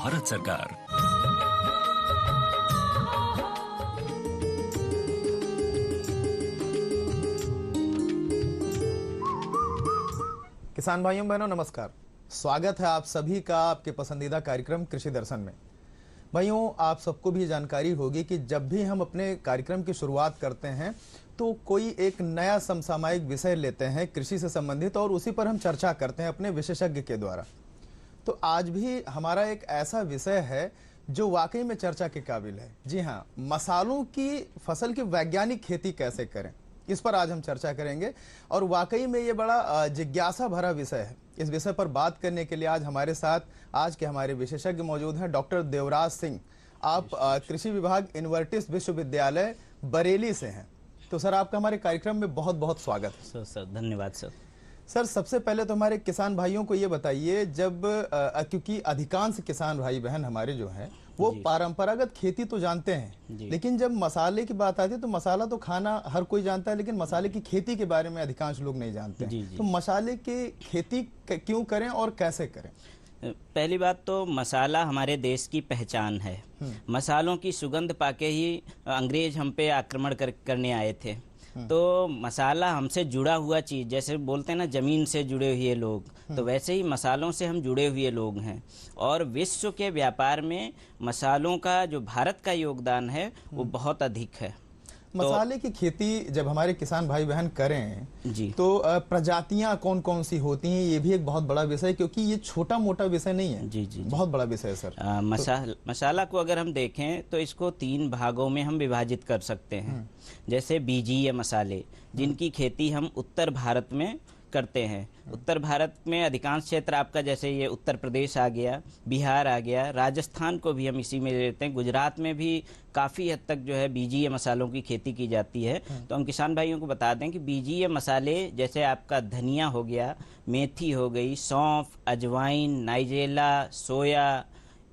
भारत सरकार। किसान भाइयों बहनों नमस्कार। स्वागत है आप सभी का आपके पसंदीदा कार्यक्रम कृषि दर्शन में। भाइयों, आप सबको भी जानकारी होगी कि जब भी हम अपने कार्यक्रम की शुरुआत करते हैं तो कोई एक नया समसामयिक विषय लेते हैं कृषि से संबंधित और उसी पर हम चर्चा करते हैं अपने विशेषज्ञ के द्वारा। तो आज भी हमारा एक ऐसा विषय है जो वाकई में चर्चा के काबिल है। जी हाँ, मसालों की फसल की वैज्ञानिक खेती कैसे करें, इस पर आज हम चर्चा करेंगे और वाकई में ये बड़ा जिज्ञासा भरा विषय है। इस विषय पर बात करने के लिए आज हमारे साथ आज के हमारे विशेषज्ञ मौजूद हैं। डॉक्टर देवराज सिंह, आप कृषि विभाग इन्वर्टिस विश्वविद्यालय बरेली से हैं। तो सर, आपका हमारे कार्यक्रम में बहुत बहुत स्वागत है। सर धन्यवाद सर। सर, सबसे पहले तो हमारे किसान भाइयों को ये बताइए, जब क्योंकि अधिकांश किसान भाई बहन हमारे जो हैं वो परंपरागत खेती तो जानते हैं, लेकिन जब मसाले की बात आती है तो मसाला तो खाना हर कोई जानता है, लेकिन मसाले की खेती के बारे में अधिकांश लोग नहीं जानते हैं। तो मसाले की खेती क्यों करें और कैसे करें? पहली बात तो मसाला हमारे देश की पहचान है। मसालों की सुगंध पाके ही अंग्रेज हम पे आक्रमण करने आए थे। तो मसाला हमसे जुड़ा हुआ चीज, जैसे बोलते हैं ना जमीन से जुड़े हुए लोग, तो वैसे ही मसालों से हम जुड़े हुए लोग हैं। और विश्व के व्यापार में मसालों का जो भारत का योगदान है वो बहुत अधिक है। मसाले की खेती जब हमारे किसान भाई बहन करें जी, तो प्रजातियां कौन कौन सी होती हैं, ये भी एक बहुत बड़ा विषय है, क्योंकि ये छोटा मोटा विषय नहीं है। जी जी, बहुत बड़ा विषय है सर। मसाला को अगर हम देखें तो इसको 3 भागों में हम विभाजित कर सकते हैं। जैसे बीजीय मसाले, जिनकी खेती हम उत्तर भारत में करते हैं। उत्तर भारत में अधिकांश क्षेत्र आपका, जैसे ये उत्तर प्रदेश आ गया, बिहार आ गया, राजस्थान को भी हम इसी में लेते हैं। गुजरात में भी काफ़ी हद तक जो है बीजीय मसालों की खेती की जाती है। तो हम किसान भाइयों को बता दें कि बीजीय मसाले जैसे आपका धनिया हो गया, मेथी हो गई, सौंफ, अजवाइन, नाइजेला, सोया,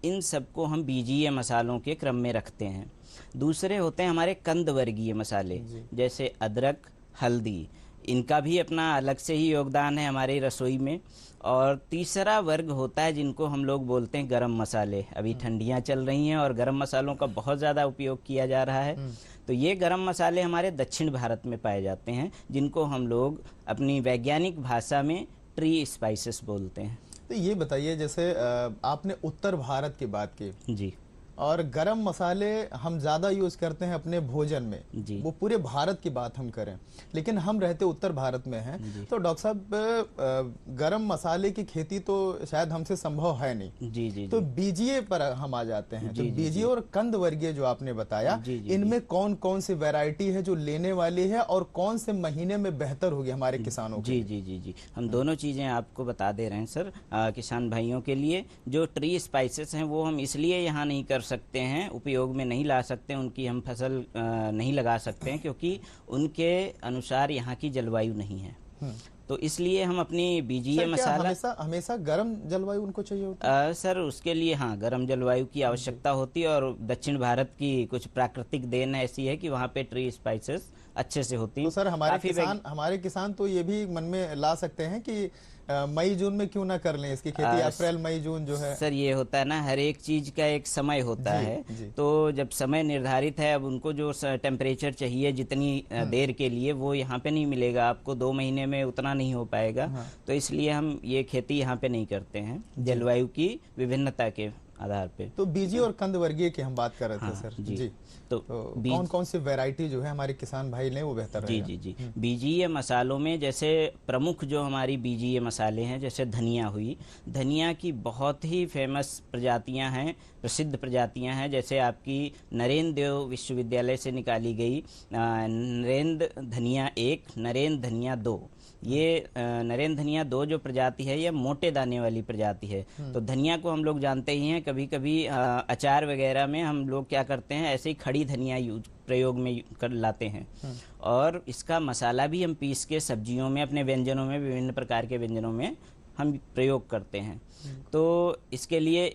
इन सबको हम बीजीय मसालों के क्रम में रखते हैं। दूसरे होते हैं हमारे कंद वर्गीय मसाले, जैसे अदरक, हल्दी, इनका भी अपना अलग से ही योगदान है हमारी रसोई में। और तीसरा वर्ग होता है जिनको हम लोग बोलते हैं गरम मसाले। अभी ठंडियां चल रही हैं और गरम मसालों का बहुत ज़्यादा उपयोग किया जा रहा है। तो ये गरम मसाले हमारे दक्षिण भारत में पाए जाते हैं, जिनको हम लोग अपनी वैज्ञानिक भाषा में ट्री स्पाइसेस बोलते हैं। तो ये बताइए, जैसे आपने उत्तर भारत की बात की जी, और गरम मसाले हम ज़्यादा यूज़ करते हैं अपने भोजन में, वो पूरे भारत की बात हम करें, लेकिन हम रहते उत्तर भारत में हैं। तो डॉक्टर साहब, गरम मसाले की खेती तो शायद हमसे संभव है नहीं। जी जी, तो बीजीय पर हम आ जाते हैं। तो बीजीय और कंद वर्गीय जो आपने बताया, इनमें कौन कौन सी वैरायटी है जो लेने वाली है और कौन से महीने में बेहतर होगी हमारे किसानों के? जी जी जी जी, हम दोनों चीज़ें आपको बता दे रहे हैं सर। किसान भाइयों के लिए जो ट्री स्पाइसेस हैं वो हम इसलिए यहाँ नहीं कर सकते हैं, उपयोग में नहीं ला सकते, उनकी हम फसल नहीं लगा सकते हैं, क्योंकि उनके अनुसार यहाँ की जलवायु नहीं है। तो इसलिए हम अपनी बीजीय मसाला हमेशा गर्म जलवायु उनको चाहिए होती है? सर उसके लिए हाँ, गर्म जलवायु की आवश्यकता होती है। और दक्षिण भारत की कुछ प्राकृतिक देन ऐसी है कि वहाँ पे ट्री स्पाइसेस अच्छे से होती हैं। तो सर हमारे किसान तो ये भी मन में ला सकते हैं कि मई जून में क्यों ना कर लें इसकी खेती, अप्रैल मई जून जो है। सर ये होता है ना, हर एक चीज का एक समय होता है। तो जब समय निर्धारित है, अब उनको जो टेम्परेचर चाहिए जितनी देर के लिए, वो यहाँ पे नहीं मिलेगा आपको। 2 महीने में उतना नहीं हो पाएगा। तो इसलिए हम ये खेती यहाँ पे नहीं करते हैं, जलवायु की विभिन्नता के आधार पे। तो बीजी और कंद वर्गीय की हम बात कर रहे थे सर। जी। तो कौन कौन सी वैरायटी जो है हमारे किसान भाई ले वो बेहतर रहेगा? जी जी जी, बीजीय मसालों में जैसे प्रमुख जो हमारी बीजीय मसाले हैं, जैसे धनिया हुई, धनिया की बहुत ही फेमस प्रजातियां हैं, प्रसिद्ध प्रजातियां हैं। जैसे आपकी नरेंद्र देव विश्वविद्यालय से निकाली गई नरेंद्र धनिया 1, नरेंद्र धनिया 2। ये नरेंद्र धनिया 2 जो प्रजाति है, ये मोटे दाने वाली प्रजाति है। तो धनिया को हम लोग जानते ही हैं, कभी कभी अचार वगैरह में हम लोग क्या करते हैं, ऐसे ही खड़ी धनिया प्रयोग में कर लाते हैं। और इसका मसाला भी हम पीस के सब्जियों में, अपने व्यंजनों में, विभिन्न प्रकार के व्यंजनों में हम प्रयोग करते हैं। तो इसके लिए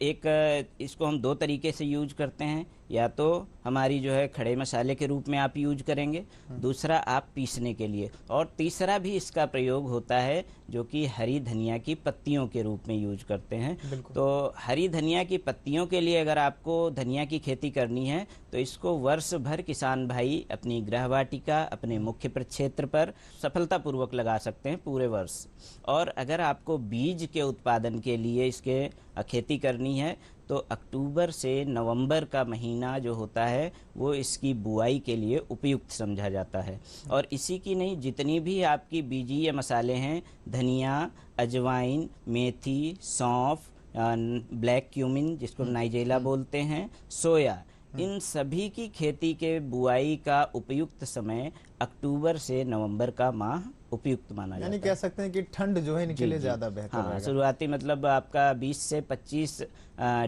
इसको हम दो तरीके से यूज करते हैं। या तो हमारी जो है खड़े मसाले के रूप में आप यूज करेंगे, दूसरा आप पीसने के लिए, और तीसरा भी इसका प्रयोग होता है जो कि हरी धनिया की पत्तियों के रूप में यूज करते हैं। तो हरी धनिया की पत्तियों के लिए अगर आपको धनिया की खेती करनी है तो इसको वर्ष भर किसान भाई अपनी गृहवाटिका, अपने मुख्य प्रक्षेत्र पर सफलतापूर्वक लगा सकते हैं पूरे वर्ष। और अगर आपको बीज के उत्पादन के लिए इसके खेती करनी है तो अक्टूबर से नवंबर का महीना जो होता है वो इसकी बुआई के लिए उपयुक्त समझा जाता है। और इसी की नहीं, जितनी भी आपकी बीजीय मसाले हैं, धनिया, अजवाइन, मेथी, सौंफ, ब्लैक क्यूमिन जिसको नाइजेला बोलते हैं, सोया, इन सभी की खेती के बुआई का उपयुक्त समय अक्टूबर से नवंबर का माह उपयुक्त माना जाता है। यानी कह सकते हैं कि ठंड जो है इनके लिए ज्यादा बेहतर हाँ, रहेगा। शुरुआती मतलब आपका 20 से 25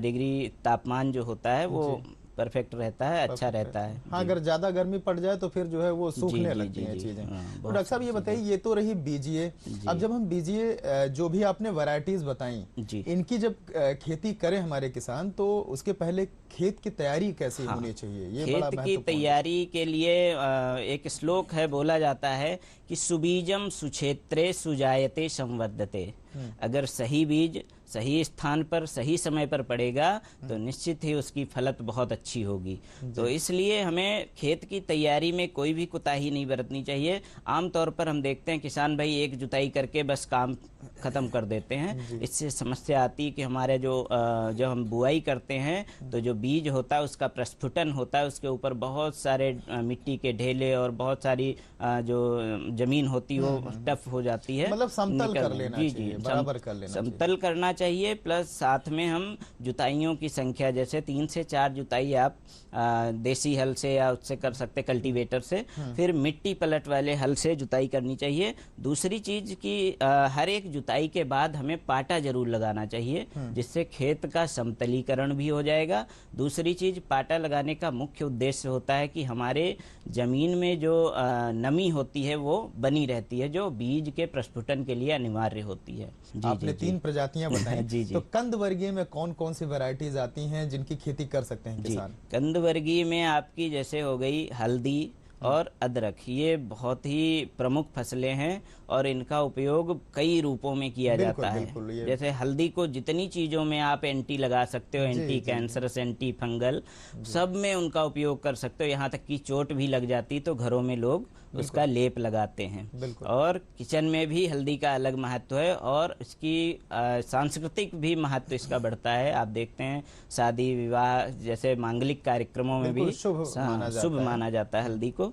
डिग्री तापमान जो होता है वो परफेक्ट रहता है, अच्छा रहता है। हाँ, अगर ज्यादा गर्मी पड़ जाए तो फिर जो है वो सूखने लगती हैं चीजें। तो डॉक्टर साहब ये बताइए, ये तो रही बीजीए। अब जब हम बीजीए जो भी आपने वैरायटीज बताई, इनकी जब खेती करें हमारे किसान, तो उसके पहले खेत की तैयारी कैसी होनी चाहिए? ये बड़ा खेत की तैयारी के लिए एक श्लोक है, बोला जाता है कि सुबीजम सुक्षेत्रे सुजायते संवर्धते। अगर सही बीज सही स्थान पर सही समय पर पड़ेगा तो निश्चित ही उसकी फलत बहुत अच्छी होगी। तो इसलिए हमें खेत की तैयारी में कोई भी कोताही नहीं बरतनी चाहिए। आमतौर पर हम देखते हैं किसान भाई एक जुताई करके बस काम खत्म कर देते हैं। इससे समस्या आती है कि हमारे जब हम बुआई करते हैं तो जो बीज होता है उसका प्रस्फुटन होता है, उसके ऊपर बहुत सारे मिट्टी के ढेले और बहुत सारी जो जमीन होती है वो टफ हो जाती है। मतलब समतल कर लेना चाहिए, बराबर कर लेना चाहिए। समतल करना चाहिए, प्लस साथ में हम जुताइयों की संख्या जैसे 3 से 4 जुताई आप देसी हल से या उससे कर सकते, कल्टीवेटर से, फिर मिट्टी पलट वाले हल से जुताई करनी चाहिए। दूसरी चीज कि हर एक जुताई के बाद हमें पाटा जरूर लगाना चाहिए, जिससे खेत का समतलीकरण भी हो जाएगा। दूसरी चीज, पाटा लगाने का मुख्य उद्देश्य होता है कि हमारे जमीन में जो नमी होती है वो बनी रहती है, जो बीज के प्रस्फुटन के लिए अनिवार्य होती है। आपने 3 प्रजातियां बताई। जी। तो कंद वर्गीय में कौन कौन सी वैरायटीज आती हैं जिनकी खेती कर सकते हैं किसान? कंद वर्गीय में आपकी जैसे हो गई हल्दी और अदरक, ये बहुत ही प्रमुख फसलें हैं और इनका उपयोग कई रूपों में किया जाता है। जैसे हल्दी को जितनी चीजों में आप एंटी लगा सकते हो, एंटी कैंसरस, एंटी फंगल, सब में उनका उपयोग कर सकते हो। यहाँ तक कि चोट भी लग जाती तो घरों में लोग उसका लेप लगाते हैं। और किचन में भी हल्दी का अलग महत्व है और इसकी सांस्कृतिक भी महत्व इसका बढ़ता है। आप देखते हैं शादी विवाह जैसे मांगलिक कार्यक्रमों में भी शुभ माना जाता है हल्दी को।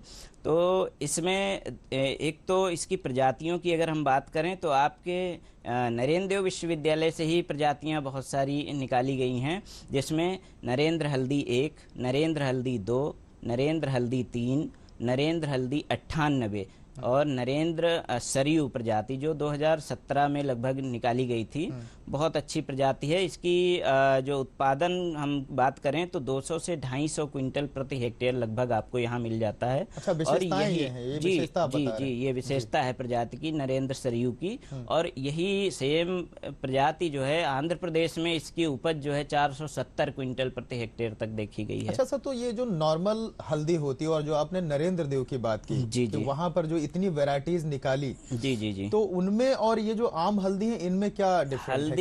तो इसमें एक तो इसकी प्रजातियों की अगर हम बात करें तो आपके नरेंद्र देव विश्वविद्यालय से ही प्रजातियां बहुत सारी निकाली गई हैं, जिसमें नरेंद्र हल्दी 1, नरेंद्र हल्दी 2, नरेंद्र हल्दी 3, नरेंद्र हल्दी 98 और नरेंद्र सरयू प्रजाति जो 2017 में लगभग निकाली गई थी। बहुत अच्छी प्रजाति है। इसकी जो उत्पादन हम बात करें तो 200 से 250 क्विंटल प्रति हेक्टेयर लगभग आपको यहाँ मिल जाता है। अच्छा, और यही ये विशेषता है प्रजाति की, नरेंद्र सरयू की। और यही सेम प्रजाति जो है आंध्र प्रदेश में इसकी उपज जो है 470 क्विंटल प्रति हेक्टेयर तक देखी गई है। अच्छा सर, तो ये जो नॉर्मल हल्दी होती है और जो आपने नरेंद्र देव की बात की, जी, वहां पर जो इतनी वैरायटीज निकाली, जी, तो उनमें और ये जो आम हल्दी है इनमें क्या डिफरेंस है?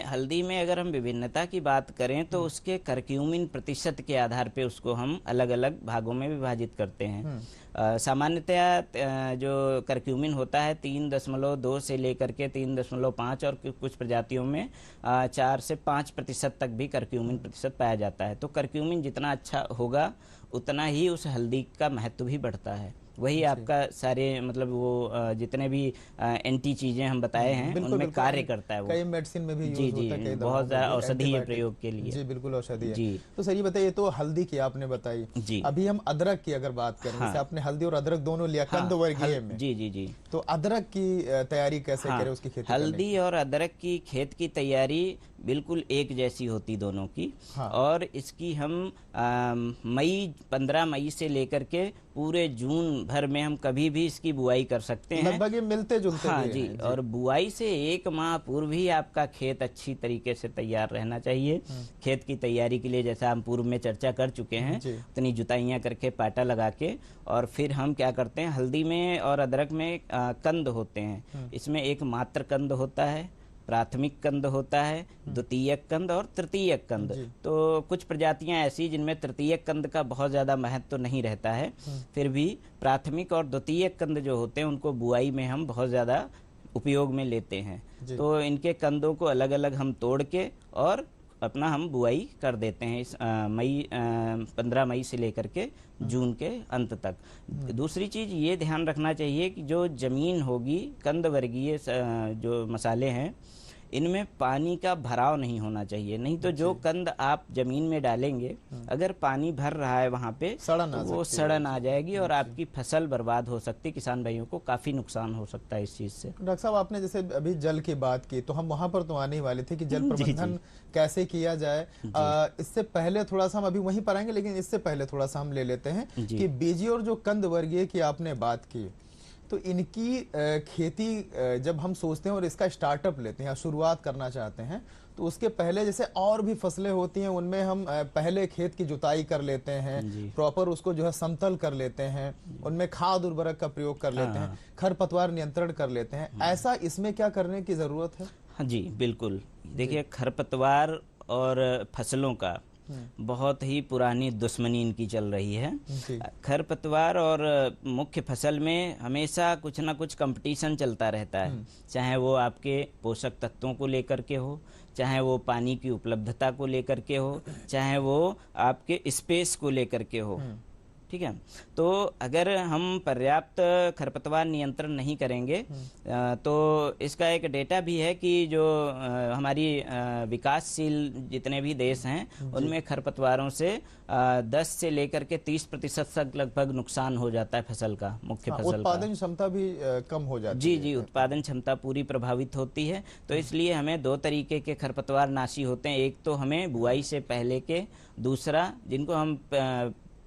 हल्दी में अगर हम विभिन्नता की बात करें तो उसके करक्यूमिन प्रतिशत के आधार पे उसको हम अलग अलग भागों में विभाजित करते हैं। सामान्यतया जो करक्यूमिन होता है 3.2 से लेकर के 3.5 और कुछ प्रजातियों में 4 से 5% तक भी करक्यूमिन प्रतिशत पाया जाता है। तो करक्यूमिन जितना अच्छा होगा उतना ही उस हल्दी का महत्व भी बढ़ता है। वही आपका सारे मतलब वो जितने भी एंटी चीजें हम बताए हैं उनमें कार्य करता है वो। कई मेडिसिन में भी यूज होता है, कई बहुत ज्यादा औषधीय प्रयोग के लिए। जी बिल्कुल औषधीय। तो सर ये बताइए, तो हल्दी की आपने बताई जी, अभी हम अदरक की अगर बात करें, जैसे आपने हल्दी और अदरक दोनों लिया कंद वर्गीय में। जी। तो अदरक की तैयारी कैसे करें, उसकी खेती? हल्दी और अदरक की खेत की तैयारी बिल्कुल एक जैसी होती दोनों की। हाँ। और इसकी हम 15 मई से लेकर के पूरे जून भर में हम कभी भी इसकी बुआई कर सकते हैं। लगभग ये मिलते जुलते हाँ भी जी, हैं। और बुआई से 1 माह पूर्व ही आपका खेत अच्छी तरीके से तैयार रहना चाहिए। खेत की तैयारी के लिए जैसा हम पूर्व में चर्चा कर चुके हैं, जी। उतनी जुताइयाँ करके पाटा लगा के, और फिर हम क्या करते हैं, हल्दी में और अदरक में कंद होते हैं। इसमें एक मात्र कंद होता है, प्राथमिक कंद होता है, द्वितीयक कंद और तृतीयक कंद। तो कुछ प्रजातियां ऐसी जिनमें तृतीयक कंद का बहुत ज़्यादा महत्व तो नहीं रहता है, फिर भी प्राथमिक और द्वितीयक कंद जो होते हैं उनको बुआई में हम बहुत ज़्यादा उपयोग में लेते हैं। तो इनके कंदों को अलग अलग हम तोड़ के और अपना हम बुआई कर देते हैं इस 15 मई से लेकर के जून के अंत तक। दूसरी चीज़ ये ध्यान रखना चाहिए कि जो ज़मीन होगी, कंद वर्गीय जो मसाले हैं, इनमें पानी का भराव नहीं होना चाहिए। नहीं तो जो कंद आप जमीन में डालेंगे, अगर पानी भर रहा है वहाँ पे, तो वो सड़न आ जाएगी और आपकी फसल बर्बाद हो सकती है। किसान भाइयों को काफ़ी नुकसान हो सकता है इस चीज़ से। डॉक्टर साहब, आपने जैसे अभी जल की बात की, तो हम वहाँ पर तो आने ही वाले थे कि जल प्रबंधन कैसे किया जाए। इससे पहले थोड़ा सा हम अभी वहीं पर आएंगे, लेकिन इससे पहले थोड़ा सा हम ले लेते हैं कि बीजी और जो कंद वर्गीय की आपने बात की, तो इनकी खेती जब हम सोचते हैं और इसका स्टार्टअप लेते हैं या शुरुआत करना चाहते हैं, तो उसके पहले जैसे और भी फसलें होती हैं, उनमें हम पहले खेत की जुताई कर लेते हैं, प्रॉपर उसको जो है समतल कर लेते हैं, उनमें खाद उर्वरक का प्रयोग कर लेते हैं, खरपतवार नियंत्रण कर लेते हैं। ऐसा इसमें क्या करने की जरूरत है? हाँ जी, बिल्कुल। देखिए, खरपतवार और फसलों का बहुत ही पुरानी दुश्मनी इनकी चल रही है। खरपतवार और मुख्य फसल में हमेशा कुछ ना कुछ कंपटीशन चलता रहता है, चाहे वो आपके पोषक तत्वों को लेकर के हो, चाहे वो पानी की उपलब्धता को लेकर के हो, चाहे वो आपके स्पेस को लेकर के हो। ठीक है, तो अगर हम पर्याप्त खरपतवार नियंत्रण नहीं करेंगे, तो इसका एक डेटा भी है कि जो हमारी विकासशील जितने भी देश हैं, उनमें खरपतवारों से 10 से लेकर के 30% तक लगभग नुकसान हो जाता है फसल का, मुख्य फसल का। उत्पादन क्षमता भी कम हो जाती जी है। जी, उत्पादन क्षमता पूरी प्रभावित होती है। तो इसलिए हमें 2 तरीके के खरपतवार नाशी होते हैं। एक तो हमें बुआई से पहले के, दूसरा जिनको हम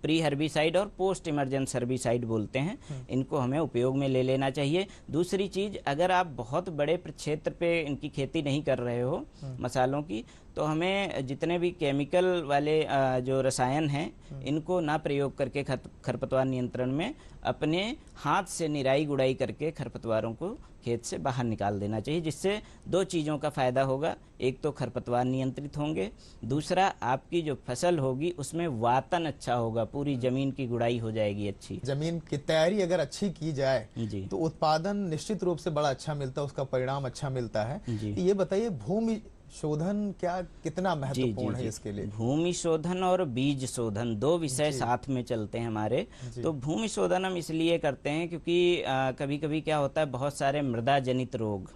प्री हर्बिसाइड और पोस्ट इमरजेंस हर्बिसाइड बोलते हैं, इनको हमें उपयोग में ले लेना चाहिए। दूसरी चीज़, अगर आप बहुत बड़े क्षेत्र पे इनकी खेती नहीं कर रहे हो मसालों की, तो हमें जितने भी केमिकल वाले जो रसायन हैं, इनको ना प्रयोग करके खरपतवार नियंत्रण में अपने हाथ से निराई गुड़ाई करके खरपतवारों को खेत से बाहर निकाल देना चाहिए, जिससे 2 चीज़ों का फ़ायदा होगा। एक तो खरपतवार नियंत्रित होंगे, दूसरा आपकी जो फसल होगी उसमें वातन अच्छा होगा, पूरी ज़मीन की गुड़ाई हो जाएगी अच्छी। ज़मीन की तैयारी अगर अच्छी की जाए तो उत्पादन निश्चित रूप से बड़ा अच्छा मिलता है, उसका परिणाम अच्छा मिलता है। ये बताइए, भूमि शोधन कितना महत्वपूर्ण है इसके लिए? भूमि शोधन और बीज शोधन 2 विषय साथ में चलते हैं हमारे। तो भूमि शोधन हम इसलिए करते हैं क्योंकि कभी कभी क्या होता है, बहुत सारे मृदा जनित रोग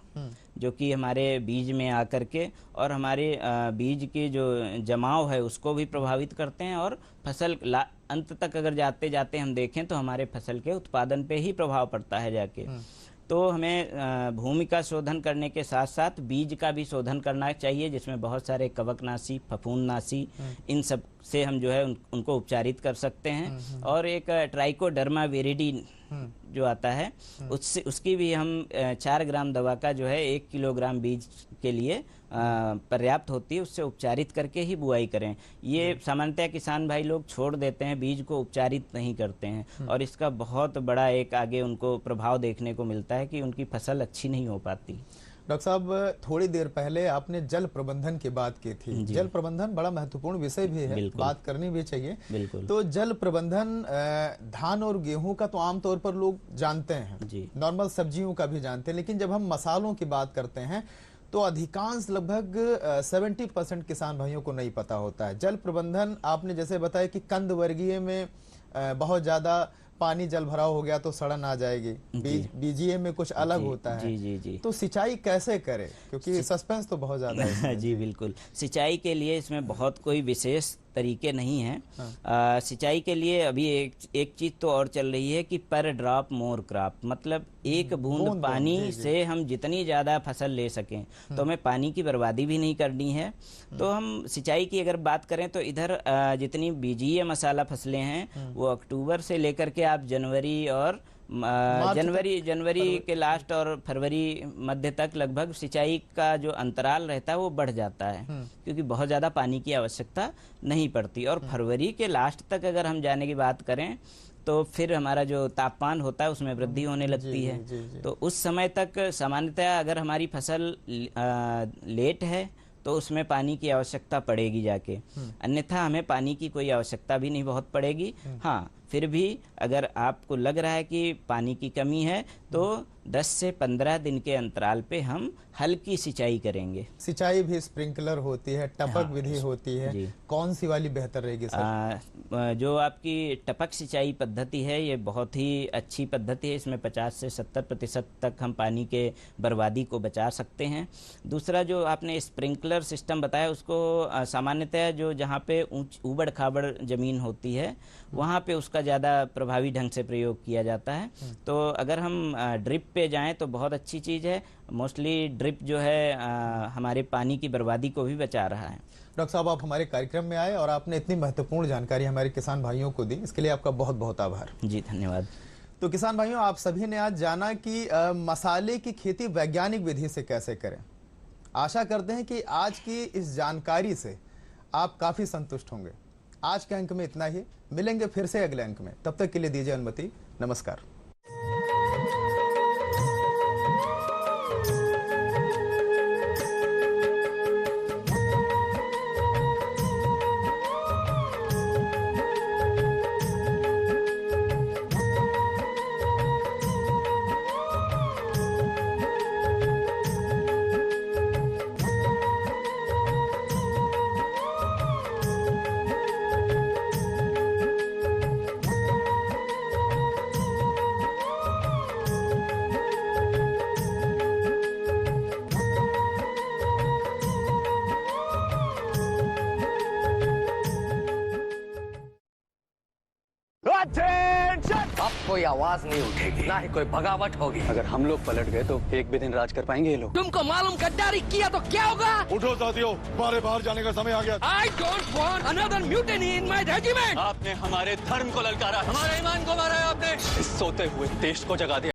जो कि हमारे बीज में आकर के और हमारे बीज के जो जमाव है उसको भी प्रभावित करते हैं, और फसल अंत तक अगर जाते जाते हम देखें तो हमारे फसल के उत्पादन पे ही प्रभाव पड़ता है जाके। तो हमें भूमि का शोधन करने के साथ साथ बीज का भी शोधन करना चाहिए, जिसमें बहुत सारे कवकनाशी, फफूंदनाशी, इन सब से हम जो है उनको उपचारित कर सकते हैं। और एक ट्राइकोडर्मा विरिडी जो आता है, उसकी भी हम 4 ग्राम दवा का जो है 1 किलोग्राम बीज के लिए पर्याप्त होती है, उससे उपचारित करके ही बुआई करें। ये सामान्यतः किसान भाई लोग छोड़ देते हैं, बीज को उपचारित नहीं करते हैं, और इसका बहुत बड़ा एक आगे उनको प्रभाव देखने को मिलता है कि उनकी फसल अच्छी नहीं हो पाती। डॉक्टर साहब, थोड़ी देर पहले आपने जल प्रबंधन की बात की थी। जल प्रबंधन बड़ा महत्वपूर्ण विषय भी है, बात करनी भी चाहिए। तो जल प्रबंधन धान और गेहूं का तो आमतौर पर लोग जानते हैं, नॉर्मल सब्जियों का भी जानते हैं, लेकिन जब हम मसालों की बात करते हैं तो अधिकांश लगभग 70% किसान भाइयों को नहीं पता होता है। जल प्रबंधन आपने जैसे बताया कि कंद वर्गीय में बहुत ज्यादा पानी जल भराव हो गया तो सड़न आ जाएगी, बीजीए में कुछ अलग होता है। तो सिंचाई कैसे करें, क्योंकि सस्पेंस तो बहुत ज्यादा है। जी बिल्कुल, सिंचाई के लिए इसमें बहुत कोई विशेष तरीके नहीं हैं। सिंचाई के लिए अभी एक चीज़ तो और चल रही है कि पर ड्रॉप मोर क्रॉप, मतलब एक बूंद पानी से हम जितनी ज़्यादा फसल ले सकें, तो हमें पानी की बर्बादी भी नहीं करनी है। तो हम सिंचाई की अगर बात करें तो इधर जितनी बीजीय मसाला फसलें हैं वो अक्टूबर से लेकर के आप जनवरी और जनवरी के लास्ट और फरवरी मध्य तक लगभग सिंचाई का जो अंतराल रहता है वो बढ़ जाता है, क्योंकि बहुत ज़्यादा पानी की आवश्यकता नहीं पड़ती। और फरवरी के लास्ट तक अगर हम जाने की बात करें तो फिर हमारा जो तापमान होता है उसमें वृद्धि होने लगती है। तो उस समय तक सामान्यतः अगर हमारी फसल लेट है तो उसमें पानी की आवश्यकता पड़ेगी जाके, अन्यथा हमें पानी की कोई आवश्यकता भी नहीं बहुत पड़ेगी। हाँ, फिर भी अगर आपको लग रहा है कि पानी की कमी है तो 10 से 15 दिन के अंतराल पे हम हल्की सिंचाई करेंगे। सिंचाई भी स्प्रिंकलर होती है, टपक हाँ, विधि होती है, कौन सी वाली बेहतर रहेगी सर? जो आपकी टपक सिंचाई पद्धति है ये बहुत ही अच्छी पद्धति है। इसमें 50 से 70% तक हम पानी के बर्बादी को बचा सकते हैं। दूसरा जो आपने स्प्रिंकलर सिस्टम बताया उसको सामान्यतः जो जहाँ पे ऊबड़ खाबड़ जमीन होती है वहाँ पे उसका ज़्यादा प्रभावी ढंग से प्रयोग किया जाता है। तो अगर हम ड्रिप पे जाएं तो बहुत अच्छी चीज़ है। मोस्टली ड्रिप जो है हमारे पानी की बर्बादी को भी बचा रहा है। डॉक्टर साहब, आप हमारे कार्यक्रम में आए और आपने इतनी महत्वपूर्ण जानकारी हमारे किसान भाइयों को दी, इसके लिए आपका बहुत बहुत आभार। जी धन्यवाद। तो किसान भाइयों, आप सभी ने आज जाना कि मसाले की खेती वैज्ञानिक विधि से कैसे करें। आशा करते हैं कि आज की इस जानकारी से आप काफी संतुष्ट होंगे। आज के अंक में इतना ही, मिलेंगे फिर से अगले अंक में। तब तक के लिए दीजिए अनुमति, नमस्कार। अब कोई आवाज नहीं उठेगी, ना ही कोई बगावट होगी। अगर हम लोग पलट गए तो एक भी दिन राज कर पाएंगे ये लोग। तुमको मालूम गद्दारी किया तो क्या होगा? उठो साथियों, हमारे बाहर जाने का समय आ गया। I don't want another mutiny in my regiment। आपने हमारे धर्म को ललकारा, हमारे ईमान को मारा है आपने। इस सोते हुए देश को जगा दिया।